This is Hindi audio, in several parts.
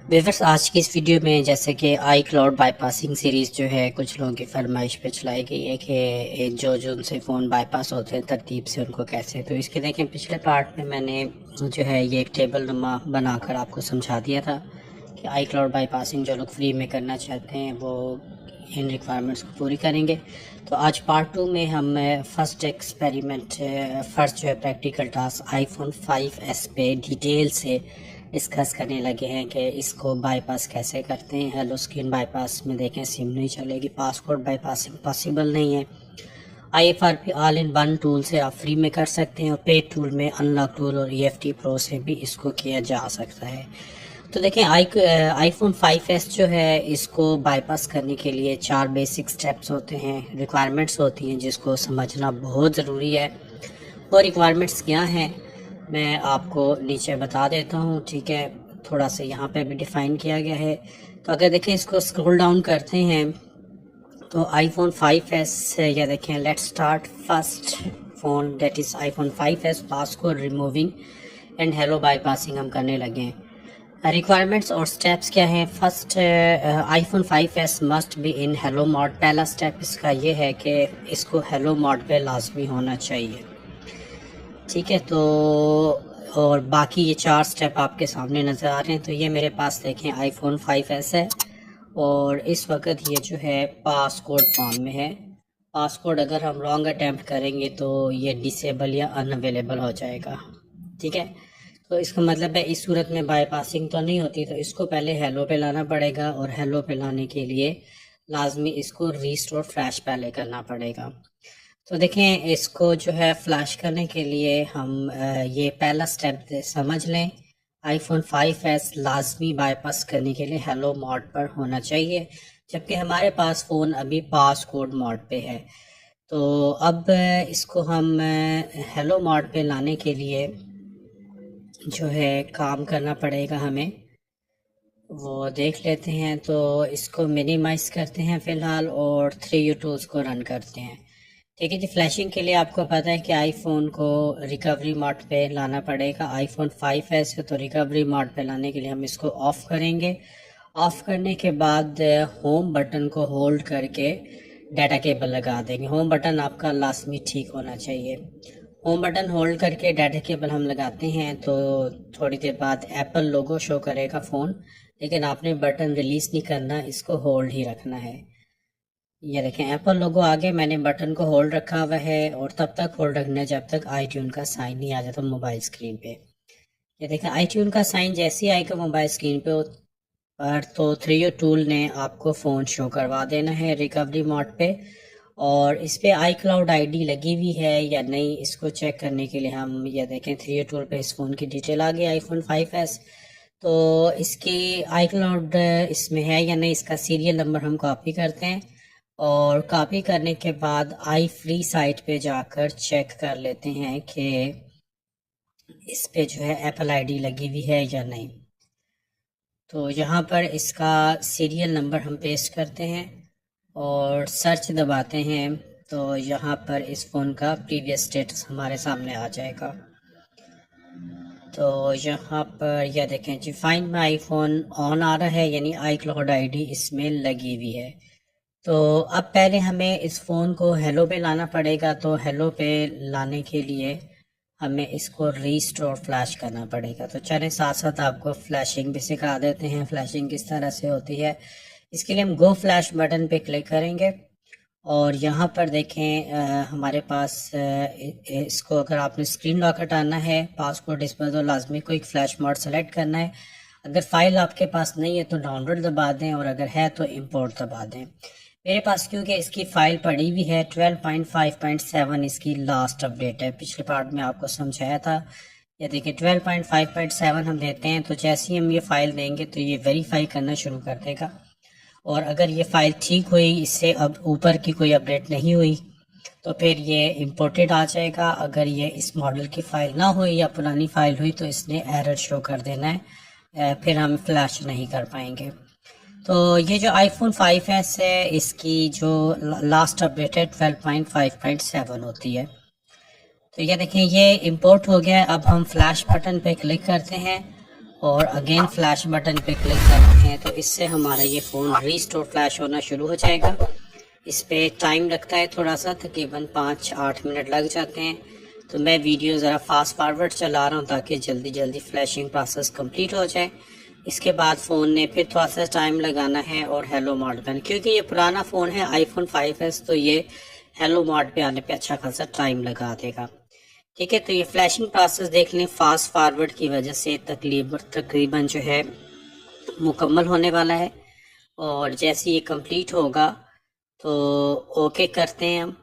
व्यूअर्स, आज की इस वीडियो में जैसे कि आई क्लाउड बाईपासिंग सीरीज़ जो है कुछ लोगों की फरमाइश पे चलाई गई है कि जो जो उनसे फ़ोन बाईपास होते हैं तरतीब से उनको कैसे। तो इसके देखें पिछले पार्ट में मैंने जो है ये एक टेबल नुमा बनाकर आपको समझा दिया था कि आई क्लाउड बाईपासिंग जो लोग फ्री में करना चाहते हैं वो इन रिक्वायरमेंट्स को पूरी करेंगे। तो आज पार्ट 2 में हम फर्स्ट एक्सपेरिमेंट फर्स्ट जो है प्रैक्टिकल टास्क आईफोन 5S पे डिटेल से डिस्कस करने लगे हैं कि इसको बाईपास कैसे करते हैं। हेलो स्क्रीन बाईपास में देखें सिम नहीं चलेगी, पासवर्ड बाईपासिंग पॉसिबल नहीं है। IFRP all in one tool से आप फ्री में कर सकते हैं और पेड टूल में अनलॉक टूल और EFT प्रो से भी इसको किया जा सकता है। तो देखें आईफोन 5S जो है इसको बाईपास करने के लिए 4 बेसिक स्टेप्स होते हैं, रिक्वायरमेंट्स होती हैं जिसको समझना बहुत ज़रूरी है। वो रिक्वायरमेंट्स क्या हैं मैं आपको नीचे बता देता हूँ, ठीक है। थोड़ा सा यहाँ पे भी डिफ़ाइन किया गया है। तो अगर देखें इसको स्क्रॉल डाउन करते हैं तो आईफोन 5S या देखें let's start first phone that is iPhone 5S password removing and hello bypassing हम करने लगे हैं। रिक्वायरमेंट्स और स्टेप्स क्या हैं। First, iPhone 5S must be in hello mode. पहला स्टेप इसका ये है कि इसको हेलो मोड पे लाजमी होना चाहिए, ठीक है। तो और बाकी ये 4 स्टेप आपके सामने नज़र आ रहे हैं। तो ये मेरे पास देखें आईफोन 5S है और इस वक्त ये जो है पासकोड फॉर्म में है। पासकोड अगर हम रॉन्ग अटैम्प्ट करेंगे तो ये डिसेबल या अनअवेलेबल हो जाएगा, ठीक है। तो इसका मतलब है इस सूरत में बाईपासिंग तो नहीं होती, तो इसको पहले हेलो पे लाना पड़ेगा और हेलो पे लाने के लिए लाजमी इसको रीस्टोर फ्लैश पहले करना पड़ेगा। तो देखें इसको जो है फ्लैश करने के लिए हम ये पहला स्टेप समझ लें। आईफोन 5S लाजमी बाईपास करने के लिए हेलो मोड पर होना चाहिए, जबकि हमारे पास फ़ोन अभी पासकोड मोड पे है। तो अब इसको हम हेलो मोड पे लाने के लिए जो है काम करना पड़ेगा हमें, वो देख लेते हैं। तो इसको मिनिमाइज़ करते हैं फ़िलहाल और 3U टूल्स को रन करते हैं, ठीक है जी। फ्लैशिंग के लिए आपको पता है कि आईफोन को रिकवरी मोड पे लाना पड़ेगा। आईफोन 5S है तो रिकवरी मोड पे लाने के लिए हम इसको ऑफ़ करेंगे। ऑफ़ करने के बाद होम बटन को होल्ड करके डाटा केबल लगा देंगे। होम बटन आपका लाजमी ठीक होना चाहिए। होम बटन होल्ड करके डाटा केबल हम लगाते हैं तो थोड़ी देर बाद एप्पल लोगो शो करेगा फ़ोन, लेकिन आपने बटन रिलीज़ नहीं करना, इसको होल्ड ही रखना है। ये देखें एप्पल लोगो आगे, मैंने बटन को होल्ड रखा हुआ है और तब तक होल्ड रखना है जब तक iTunes का साइन नहीं आ जाता मोबाइल स्क्रीन पे। ये देखें iTunes का साइन जैसे ही आएगा मोबाइल स्क्रीन पे पर तो 3U टूल ने आपको फ़ोन शो करवा देना है रिकवरी मोड पे। और इस पे आई क्लाउड ID लगी हुई है या नहीं इसको चेक करने के लिए हम ये देखें 3U टूल पे इस फ़ोन की डिटेल आ गई आईफोन 5S। तो इसकी आई क्लाउड इसमें है या नहीं इसका सीरियल नंबर हम कॉपी करते हैं और कॉपी करने के बाद आई फ्री साइट पे जाकर चेक कर लेते हैं कि इस पे जो है एप्पल ID लगी हुई है या नहीं। तो यहाँ पर इसका सीरियल नंबर हम पेस्ट करते हैं और सर्च दबाते हैं तो यहाँ पर इस फ़ोन का प्रीवियस स्टेटस हमारे सामने आ जाएगा। तो यहाँ पर यह देखें जी फाइंड माई आईफोन ऑन आ रहा है, यानी आई क्लाउड ID इसमें लगी हुई है। तो अब पहले हमें इस फ़ोन को हेलो पे लाना पड़ेगा। तो हेलो पे लाने के लिए हमें इसको रीस्टोर फ्लैश करना पड़ेगा। तो चलें साथ साथ आपको फ्लैशिंग भी सिखा देते हैं, फ्लैशिंग किस तरह से होती है। इसके लिए हम गो फ्लैश बटन पे क्लिक करेंगे और यहाँ पर देखें हमारे पास इसको अगर आपने स्क्रीन लॉक हटाना है, पासवर्ड इस पर तो लाजमी क्विक फ्लैश मोड सेलेक्ट करना है। अगर फाइल आपके पास नहीं है तो डाउनलोड दबा दें और अगर है तो इंपोर्ट दबा दें। मेरे पास क्योंकि इसकी फ़ाइल पड़ी हुई है 12.5.7 इसकी लास्ट अपडेट है, पिछले पार्ट में आपको समझाया था। ये देखिए 12.5.7 हम देते हैं तो जैसे ही हम ये फ़ाइल देंगे तो ये वेरीफाई करना शुरू कर देगा और अगर ये फ़ाइल ठीक हुई, इससे अब ऊपर की कोई अपडेट नहीं हुई तो फिर ये इम्पोर्टेड आ जाएगा। अगर ये इस मॉडल की फ़ाइल ना हुई या पुरानी फ़ाइल हुई तो इसने एरर शो कर देना है, फिर हम फ्लैश नहीं कर पाएंगे। तो ये जो आईफोन 5S है इसकी जो लास्ट अपडेट है 12.5.7 होती है। तो ये देखें ये इंपोर्ट हो गया है। अब हम फ्लैश बटन पे क्लिक करते हैं और अगेन फ्लैश बटन पे क्लिक करते हैं तो इससे हमारा ये फ़ोन रीस्टोर फ्लैश होना शुरू हो जाएगा। इस पे टाइम लगता है थोड़ा सा, तकरीबन 5-8 मिनट लग जाते हैं। तो मैं वीडियो ज़रा फास्ट फॉरवर्ड चला रहा हूँ ताकि जल्दी जल्दी फ्लैशिंग प्रोसेस कंप्लीट हो जाए। इसके बाद फ़ोन ने फिर थोड़ा सा टाइम लगाना है और हेलो मोड पे, क्योंकि ये पुराना फ़ोन है आईफोन 5s, तो ये हेलो मोड पे आने पे अच्छा खासा टाइम लगा देगा। ठीक है, तो ये फ्लैशिंग प्रोसेस देख लें, फास्ट फॉरवर्ड की वजह से तकरीबन जो है मुकम्मल होने वाला है। और जैसे ये कंप्लीट होगा तो ओके करते हैं हम,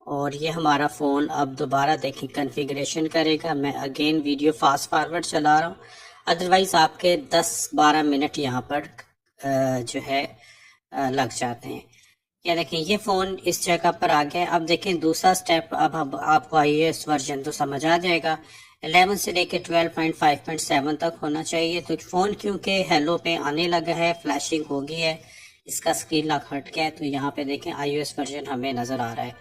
और ये हमारा फ़ोन अब दोबारा देखें कॉन्फ़िगरेशन करेगा। मैं अगेन वीडियो फास्ट फॉरवर्ड चला रहा हूँ, अदरवाइज़ आपके 10-12 मिनट यहाँ पर जो है लग जाते हैं। या देखें ये फ़ोन इस जगह पर आ गया। अब देखें दूसरा स्टेप, अब आपको iOS वर्जन तो समझ आ जाएगा, 11 से लेकर 12.5.7 तक होना चाहिए। तो फ़ोन क्योंकि हेलो पे आने लगा है, फ्लैशिंग हो गई है, इसका स्क्रीन लॉक हट गया है, तो यहाँ पे देखें iOS वर्जन हमें नज़र आ रहा है।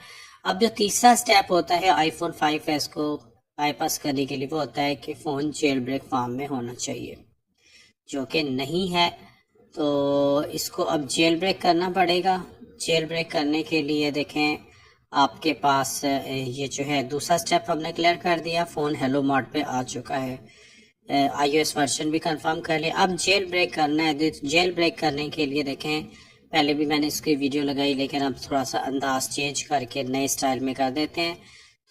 अब जो तीसरा स्टेप होता है आईफोन 5s को बाईपास करने के लिए, वो होता है कि फ़ोन जेल ब्रेक फॉर्म में होना चाहिए, जो कि नहीं है। तो इसको अब जेल ब्रेक करना पड़ेगा। जेल ब्रेक करने के लिए देखें आपके पास ये जो है दूसरा स्टेप हमने क्लियर कर दिया, फ़ोन हेलो मोड पे आ चुका है, iOS वर्जन भी कंफर्म कर लिया। अब जेल ब्रेक करना है। जेल ब्रेक करने के लिए देखें, पहले भी मैंने इसकी वीडियो लगाई, लेकिन अब थोड़ा सा अंदाज चेंज करके नए स्टाइल में कर देते हैं।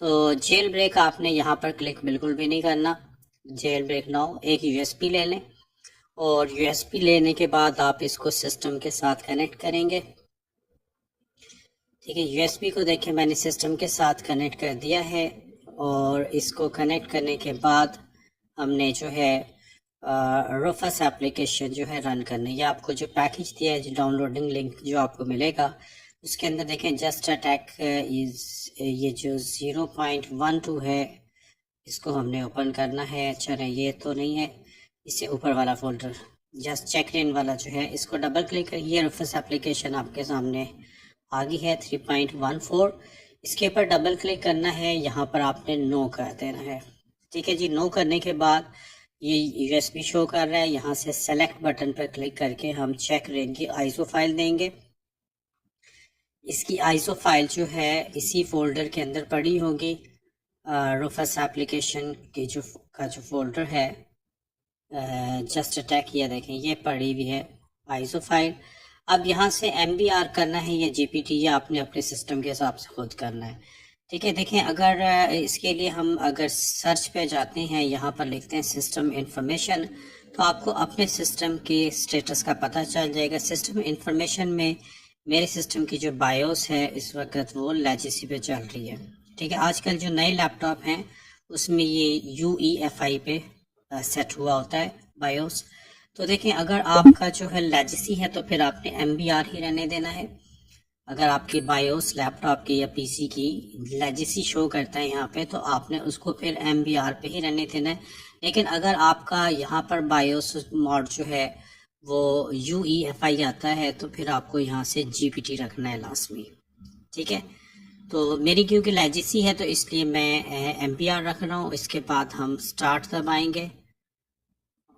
तो जेल ब्रेक आपने यहाँ पर क्लिक बिल्कुल भी नहीं करना। जेल ब्रेक नाउ, एक USB ले लें, और USB लेने के बाद आप इसको सिस्टम के साथ कनेक्ट करेंगे। ठीक है, USB को देखें मैंने सिस्टम के साथ कनेक्ट कर दिया है, और इसको कनेक्ट करने के बाद हमने जो है रूफस एप्लीकेशन जो है रन करना है। ये आपको जो पैकेज दिया है, जो डाउनलोडिंग लिंक जो आपको मिलेगा, उसके अंदर देखें जस्ट अटैक इज, ये जो 0.12 है, इसको हमने ओपन करना है। अच्छा नहीं, ये तो नहीं है, इससे ऊपर वाला फोल्डर जस्ट चेक इन वाला जो है, इसको डबल क्लिक करिए। ये रूफस एप्लीकेशन आपके सामने आ गई है 3.14। इसके ऊपर डबल क्लिक करना है, यहाँ पर आपने नो कर देना है। ठीक है जी, नो करने के बाद ये USB शो कर रहा है, यहाँ से सेलेक्ट बटन पर क्लिक करके हम चेक रेंज की आईसो फाइल देंगे। इसकी आईसो फाइल जो है इसी फोल्डर के अंदर पड़ी होगी, रूफस एप्लीकेशन की जो फोल्डर है, जस्ट अटैक, ये देखें ये पड़ी हुई है आईसो फाइल। अब यहाँ से MBR करना है या GPT, या आपने अपने सिस्टम के हिसाब से खुद करना है। ठीक है, देखें अगर इसके लिए हम अगर सर्च पे जाते हैं, यहाँ पर लिखते हैं सिस्टम इंफॉर्मेशन, तो आपको अपने सिस्टम के स्टेटस का पता चल जाएगा। सिस्टम इंफॉर्मेशन में मेरे सिस्टम की जो बायोस है इस वक्त वो लेजेसी पे चल रही है। ठीक है, आजकल जो नए लैपटॉप हैं उसमें ये UEFI पे सेट हुआ होता है बायोस। तो देखें अगर आपका जो है लेजेसी है तो फिर आपने MBR ही रहने देना है। अगर आपकी बायोस लैपटॉप की या PC की लेजेसी शो करता है यहाँ पे, तो आपने उसको फिर MBR पे ही रहने देना है। लेकिन अगर आपका यहाँ पर बायोस मोड जो है वो UEFI आता है, तो फिर आपको यहाँ से GPT रखना है लाजमी। ठीक है, तो मेरी क्योंकि लेजेसी है तो इसलिए मैं MBR रख रहा हूँ। इसके बाद हम स्टार्ट दबाएंगे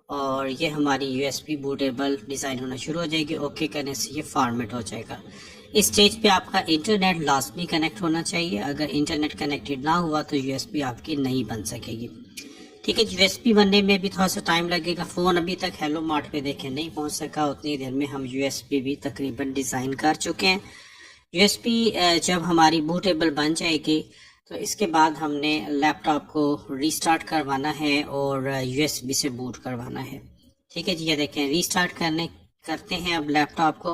और ये हमारी USB बूटेबल डिज़ाइन होना शुरू हो जाएगी। ओके करने से ये फॉर्मेट हो जाएगा। इस स्टेज पे आपका इंटरनेट लाजमी कनेक्ट होना चाहिए। अगर इंटरनेट कनेक्टेड ना हुआ तो USB आपकी नहीं बन सकेगी। ठीक है, USB बनने में भी थोड़ा सा टाइम लगेगा। फ़ोन अभी तक हेलो मोड पे देखें नहीं पहुंच सका, उतनी देर में हम USB भी तकरीबन डिज़ाइन कर चुके हैं। USB जब हमारी बूटेबल बन जाएगी तो इसके बाद हमने लैपटॉप को रीस्टार्ट करवाना है और USB से बूट करवाना है। ठीक है जी, ये देखें रीस्टार्ट करते हैं अब लैपटॉप को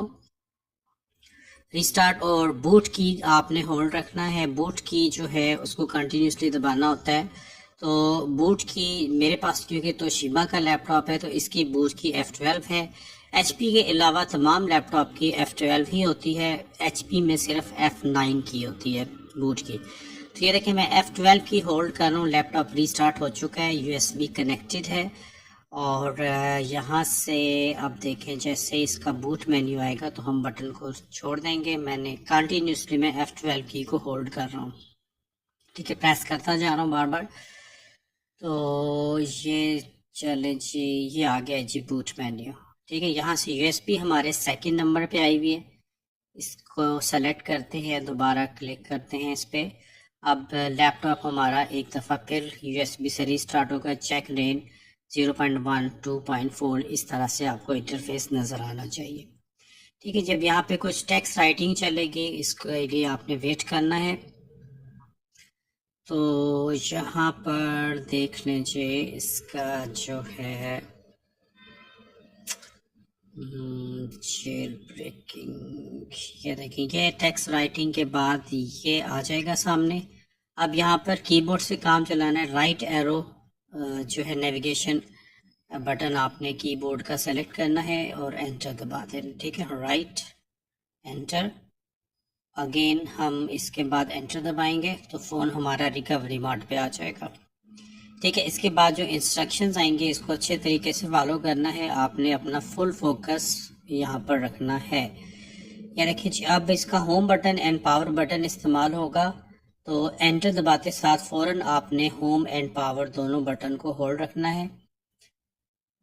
रीस्टार्ट, और बूट की आपने होल्ड रखना है। बूट की जो है उसको कंटिन्यूसली दबाना होता है। तो बूट की मेरे पास क्योंकि तोशिबा का लैपटॉप है तो इसकी बूट की F12 है। HP के अलावा तमाम लैपटॉप की F12 ही होती है, HP में सिर्फ F9 की होती है बूट की। तो ये देखें मैं F12 की होल्ड कर रहा हूँ। लैपटॉप रीस्टार्ट हो चुका है, USB कनेक्टेड है, और यहाँ से अब देखें जैसे इसका बूट मेन्यू आएगा तो हम बटन को छोड़ देंगे। मैंने कंटिन्यूसली मैं F12 की को होल्ड कर रहा हूँ। ठीक है, प्रेस करता जा रहा हूँ बार बार। तो ये चलें जी, ये आ गया जी बूट मेन्यू। ठीक है, यहाँ से यूएसबी हमारे सेकंड नंबर पे आई हुई है, इसको सेलेक्ट करते हैं, दोबारा क्लिक करते हैं इस पर। अब लैपटॉप हमारा एक दफ़ा फिर यूएसबी से रीस्टार्ट होगा। चेक रेन 0.1 2.4 इस तरह से आपको इंटरफेस नज़र आना चाहिए। ठीक है, जब यहाँ पे कुछ टेक्स्ट राइटिंग चलेगी, इसके लिए आपने वेट करना है। तो यहाँ पर देख लीजिए इसका जो है जेल ब्रेकिंग, ये देखिए ये टेक्स्ट राइटिंग के बाद ये आ जाएगा सामने। अब यहाँ पर कीबोर्ड से काम चलाना है। राइट एरो जो है नेविगेशन बटन आपने कीबोर्ड का सेलेक्ट करना है और एंटर दबा देना। ठीक है, राइट एंटर, अगेन हम इसके बाद एंटर दबाएंगे तो फ़ोन हमारा रिकवरी मोड पे आ जाएगा। ठीक है, इसके बाद जो इंस्ट्रक्शंस आएंगे इसको अच्छे तरीके से फॉलो करना है। आपने अपना फुल फोकस यहाँ पर रखना है। ये देखिए जी, अब इसका home button and power button इस्तेमाल होगा, तो एंटर दबाते साथ फ़ौरन आपने होम एंड पावर दोनों बटन को होल्ड रखना है।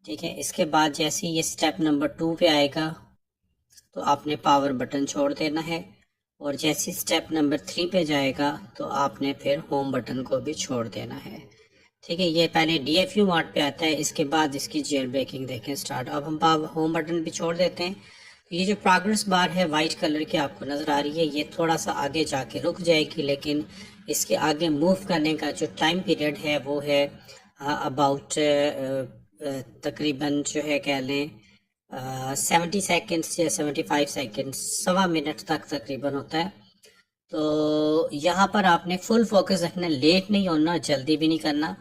ठीक है, इसके बाद जैसे ये स्टेप नंबर 2 पे आएगा तो आपने पावर बटन छोड़ देना है, और जैसे स्टेप नंबर 3 पे जाएगा तो आपने फिर होम बटन को भी छोड़ देना है। ठीक है, ये पहले DFU मोड पे आता है, इसके बाद इसकी जेल ब्रेकिंग देखें स्टार्ट। अब हम होम बटन भी छोड़ देते हैं। तो ये जो प्रोग्रेस बार है वाइट कलर की आपको नज़र आ रही है, ये थोड़ा सा आगे जाके रुक जाएगी, लेकिन इसके आगे मूव करने का जो टाइम पीरियड है वो है अबाउट तकरीबन जो है कह लें 70 सेकेंड्स या 75 सेकेंड्स, 1.25 मिनट तक तकरीबन होता है। तो यहाँ पर आपने फुल फोकस रखना, लेट नहीं होना, जल्दी भी नहीं करना।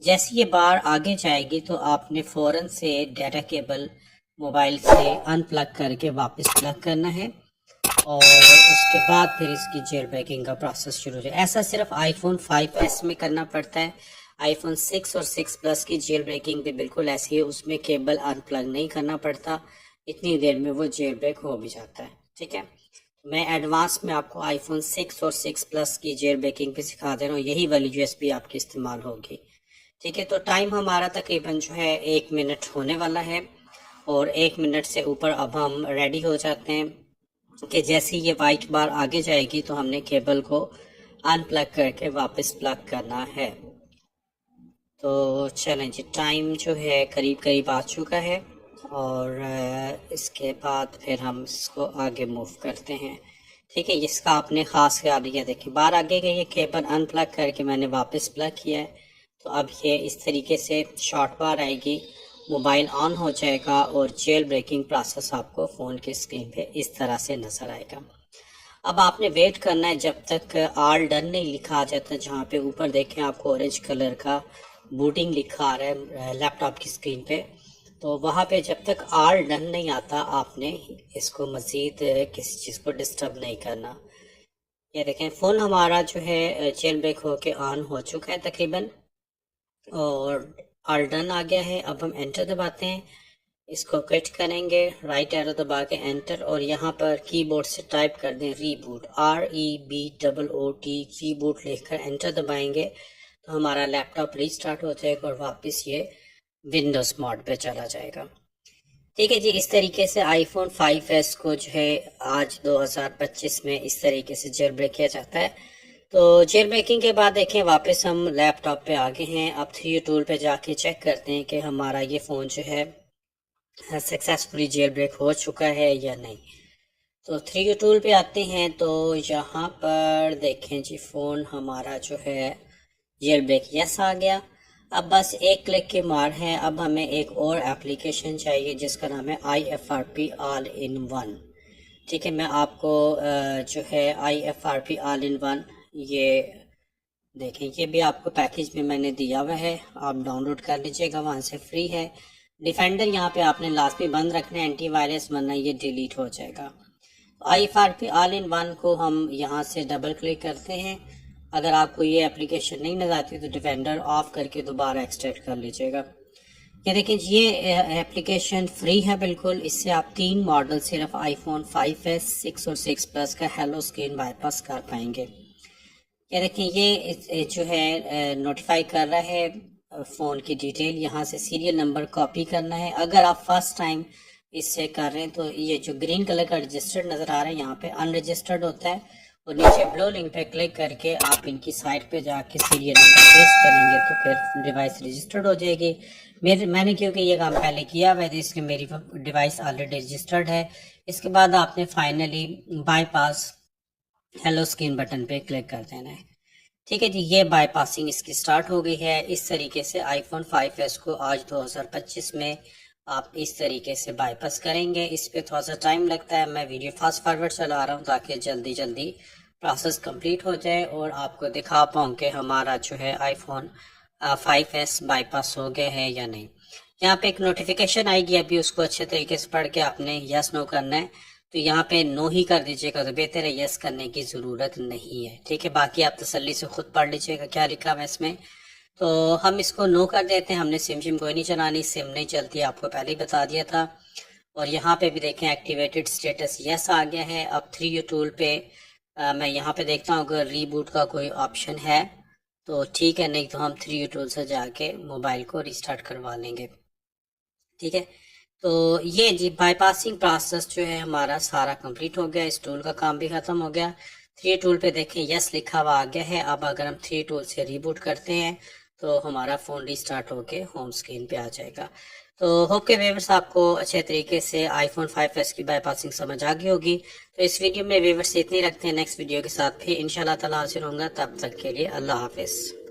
जैसे ये बार आगे जाएगी तो आपने फ़ौरन से डाटा केबल मोबाइल से अनप्लग करके वापस प्लग करना है, और उसके बाद फिर इसकी जेल ब्रेकिंग का प्रोसेस शुरू हो जाए। ऐसा सिर्फ iPhone 5s में करना पड़ता है। iPhone 6 और 6 प्लस की जेल ब्रेकिंग भी बिल्कुल ऐसी है, उसमें केबल अनप्लग नहीं करना पड़ता, इतनी देर में वो जेल ब्रेक हो भी जाता है। ठीक है, मैं एडवांस में आपको iPhone 6 और 6 प्लस की जेल ब्रेकिंग भी सिखा दे रहा हूँ, यही वाली USB आपकी इस्तेमाल होगी। ठीक है, तो टाइम हमारा तकरीबन जो है 1 मिनट होने वाला है, और 1 मिनट से ऊपर अब हम रेडी हो जाते हैं कि जैसे ये वाइट बार आगे जाएगी तो हमने केबल को अनप्लग करके वापस प्लग करना है। तो चलें जी, टाइम जो है करीब करीब आ चुका है, और इसके बाद फिर हम इसको आगे मूव करते हैं। ठीक है, इसका आपने ख़ास ख्याल रखिए। देखिए बार आगे गई है, केबल अनप्लग करके मैंने वापस प्लग किया है, तो अब ये इस तरीके से शॉर्ट बार आएगी, मोबाइल ऑन हो जाएगा और जेल ब्रेकिंग प्रोसेस आपको फ़ोन की स्क्रीन पे इस तरह से नज़र आएगा। अब आपने वेट करना है जब तक ऑल डन नहीं लिखा आ जाता। जहाँ पे ऊपर देखें आपको ऑरेंज कलर का बूटिंग लिखा आ रहा है लैपटॉप की स्क्रीन पे, तो वहाँ पे जब तक ऑल डन नहीं आता आपने इसको मज़ीद किसी चीज़ को डिस्टर्ब नहीं करना। ये देखें फ़ोन हमारा जो है जेल ब्रेक होके ऑन हो चुका है तकरीबन, और ऑल डन आ गया है। अब हम एंटर दबाते हैं, इसको कट करेंगे, राइट एरो दबा के एंटर, और यहाँ पर कीबोर्ड से टाइप कर दें रीबूट, REBOOT, रीबूट लिखकर एंटर दबाएंगे तो हमारा लैपटॉप रीस्टार्ट हो जाएगा और वापस ये विंडोज़ मोड पे चला जाएगा। ठीक है जी, इस तरीके से iPhone 5s को जो है आज 2025 में इस तरीके से जेल ब्रेक किया जाता है। तो जेल ब्रेकिंग के बाद देखें वापस हम लैपटॉप पे आ गए हैं। अब 3U टूल पे जाके चेक करते हैं कि हमारा ये फ़ोन जो है सक्सेसफुली जेल ब्रेक हो चुका है या नहीं। तो 3U टूल पे आते हैं, तो यहाँ पर देखें जी फ़ोन हमारा जो है जेल ब्रेक यस आ गया। अब बस एक क्लिक की मार है। अब हमें एक और एप्लीकेशन चाहिए जिसका नाम है IFRP ऑल इन वन। ठीक है, मैं आपको जो है IFRP ऑल इन वन ये देखें, ये भी आपको पैकेज में मैंने दिया हुआ है, आप डाउनलोड कर लीजिएगा, वहाँ से फ्री है। डिफेंडर यहाँ पे आपने लाजमी बंद रखना है, एंटीवायरस, वरना ये डिलीट हो जाएगा। IFRP ऑल इन वन को हम यहाँ से डबल क्लिक करते हैं। अगर आपको ये एप्लीकेशन नहीं नजर आती तो डिफेंडर ऑफ करके दोबारा एक्सट्रैक्ट कर लीजिएगा। ये देखिए ये एप्लीकेशन फ्री है बिल्कुल। इससे आप 3 मॉडल सिर्फ iPhone 5s, 6 और 6 प्लस का हेलो स्क्रीन बाईपास कर पाएंगे। ये देखिए ये जो है नोटिफाई कर रहा है फ़ोन की डिटेल, यहाँ से सीरियल नंबर कॉपी करना है। अगर आप फर्स्ट टाइम इससे कर रहे हैं तो ये जो ग्रीन कलर का रजिस्टर्ड नज़र आ रहा है, यहाँ पे अनरजिस्टर्ड होता है, और नीचे ब्लू लिंक पे क्लिक करके आप इनकी साइट पे जाके सीरियल नंबर पेस्ट करेंगे तो फिर डिवाइस रजिस्टर्ड हो जाएगी। मैंने क्योंकि ये काम पहले किया हुआ है तो इसलिए मेरी डिवाइस ऑलरेडी रजिस्टर्ड है। इसके बाद आपने finally bypass hello screen button पे क्लिक कर देना है। ठीक है जी, ये बाईपासिंग इसकी स्टार्ट हो गई है। इस तरीके से आईफोन 5s को आज 2025 में आप इस तरीके से बाईपास करेंगे। इस पे थोड़ा सा टाइम लगता है, मैं वीडियो फास्ट फॉरवर्ड चला रहा हूँ ताकि जल्दी जल्दी प्रोसेस कंप्लीट हो जाए और आपको दिखा पाऊँ कि हमारा जो है आईफोन 5s बाईपास हो गया है या नहीं। यहाँ पे एक नोटिफिकेशन आएगी, अभी उसको अच्छे तरीके से पढ़ के आपने यस नो करना है। तो यहाँ पे नो ही कर दीजिएगा तो बेहतर है, यस करने की ज़रूरत नहीं है। ठीक है, बाकी आप तसल्ली से खुद पढ़ लीजिएगा क्या लिखा है इसमें। तो हम इसको नो कर देते हैं, हमने सिम कोई नहीं चलानी, सिम नहीं चलती, आपको पहले ही बता दिया था। और यहाँ पे भी देखें एक्टिवेटेड स्टेटस यस आ गया है। अब 3U टूल पे मैं यहाँ पे देखता हूँ अगर रीबूट का कोई ऑप्शन है तो ठीक है, नहीं तो हम 3U टूल से जाके मोबाइल को रिस्टार्ट करवा लेंगे। ठीक है, तो ये जी बाईपासिंग प्रोसेस जो है हमारा सारा कंप्लीट हो गया। इस टूल का काम भी खत्म हो गया। 3 टूल पे देखें यस लिखा हुआ आ गया है। अब अगर हम 3 टूल से रीबूट करते हैं तो हमारा फ़ोन रिस्टार्ट होके होम स्क्रीन पे आ जाएगा। तो होप के व्यूअर्स आपको अच्छे तरीके से आईफोन 5s की बाईपासिंग समझ आ गई होगी। तो इस वीडियो में व्यूअर्स इतनी रखते हैं, नेक्स्ट वीडियो के साथ फिर इंशाल्लाह ताला हाजिर होऊंगा। तब तक के लिए अल्लाह हाफिज़।